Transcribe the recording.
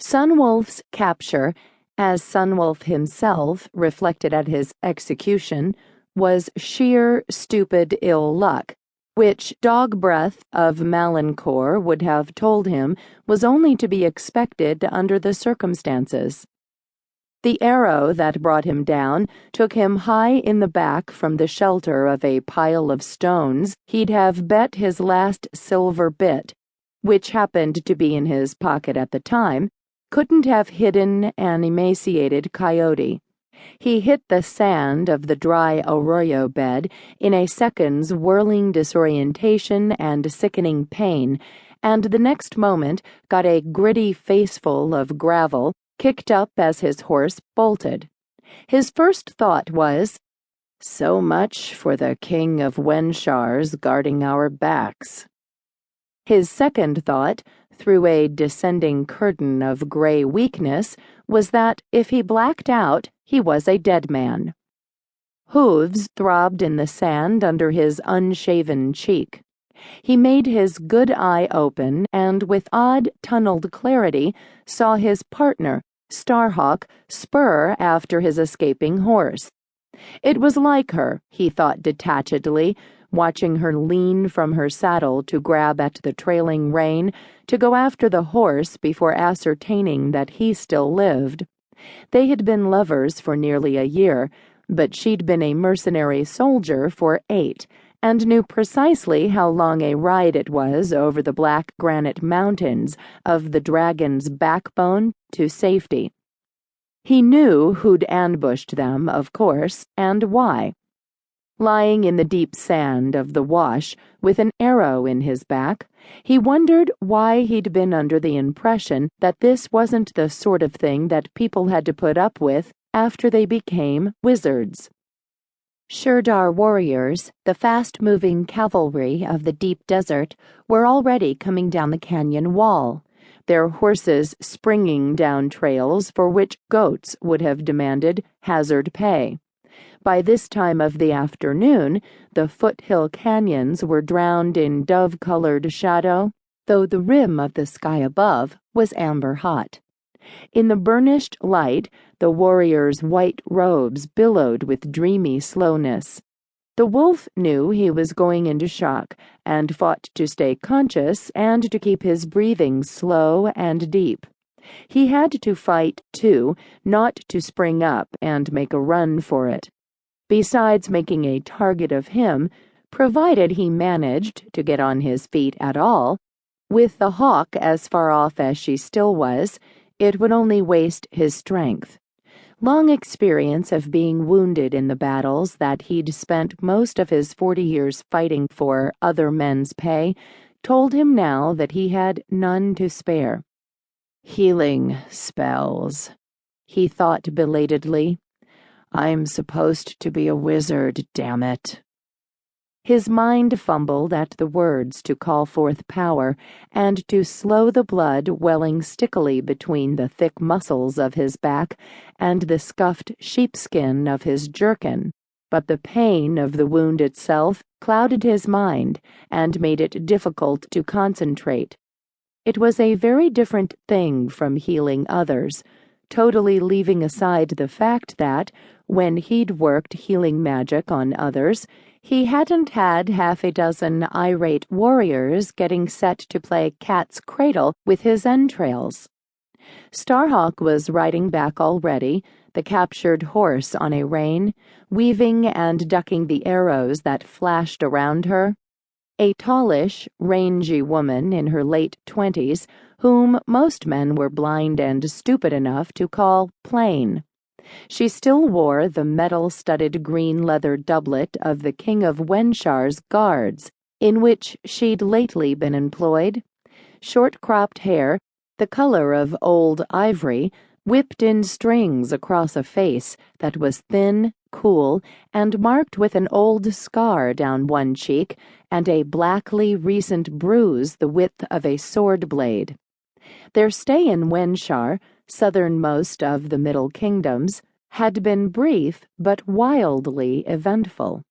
Sunwolf's capture, as Sunwolf himself reflected at his execution, was sheer, stupid ill luck, which dog breath of Malancour would have told him was only to be expected under the circumstances. The arrow that brought him down took him high in the back from the shelter of a pile of stones he'd have bet his last silver bit, which happened to be in his pocket at the time, couldn't have hidden an emaciated coyote. He hit the sand of the dry arroyo bed in a second's whirling disorientation and sickening pain, and the next moment got a gritty faceful of gravel kicked up as his horse bolted. His first thought was, "So much for the King of Wenshars guarding our backs." His second thought, through a descending curtain of gray weakness, was that if he blacked out, he was a dead man. Hooves throbbed in the sand under his unshaven cheek. He made his good eye open and, with odd, tunneled clarity, saw his partner, Starhawk, spur after his escaping horse. It was like her, he thought detachedly, watching her lean from her saddle to grab at the trailing rein, to go after the horse before ascertaining that he still lived. They had been lovers for nearly a year, but she'd been a mercenary soldier for 8, and knew precisely how long a ride it was over the black granite mountains of the dragon's backbone to safety. He knew who'd ambushed them, of course, and why. Lying in the deep sand of the wash, with an arrow in his back, he wondered why he'd been under the impression that this wasn't the sort of thing that people had to put up with after they became wizards. Shurdar warriors, the fast-moving cavalry of the deep desert, were already coming down the canyon wall, their horses springing down trails for which goats would have demanded hazard pay. By this time of the afternoon, the foothill canyons were drowned in dove-colored shadow, though the rim of the sky above was amber hot. In the burnished light, the warriors' white robes billowed with dreamy slowness. The wolf knew he was going into shock and fought to stay conscious and to keep his breathing slow and deep. He had to fight, too, not to spring up and make a run for it. Besides making a target of him, provided he managed to get on his feet at all, with the hawk as far off as she still was, it would only waste his strength. Long experience of being wounded in the battles that he'd spent most of his 40 years fighting for other men's pay told him now that he had none to spare. Healing spells, he thought belatedly. I'm supposed to be a wizard, damn it. His mind fumbled at the words to call forth power and to slow the blood welling stickily between the thick muscles of his back and the scuffed sheepskin of his jerkin, but the pain of the wound itself clouded his mind and made it difficult to concentrate. It was a very different thing from healing others, totally leaving aside the fact that, when he'd worked healing magic on others, he hadn't had half a dozen irate warriors getting set to play cat's cradle with his entrails. Starhawk was riding back already, the captured horse on a rein, weaving and ducking the arrows that flashed around her. A tallish, rangy woman in her late 20s, whom most men were blind and stupid enough to call plain. She still wore the metal-studded green leather doublet of the King of Wenshar's guards, in which she'd lately been employed. Short-cropped hair, the color of old ivory, whipped in strings across a face that was thin, cool, and marked with an old scar down one cheek and a blackly recent bruise the width of a sword blade. Their stay in Wenshar, southernmost of the Middle Kingdoms, had been brief but wildly eventful.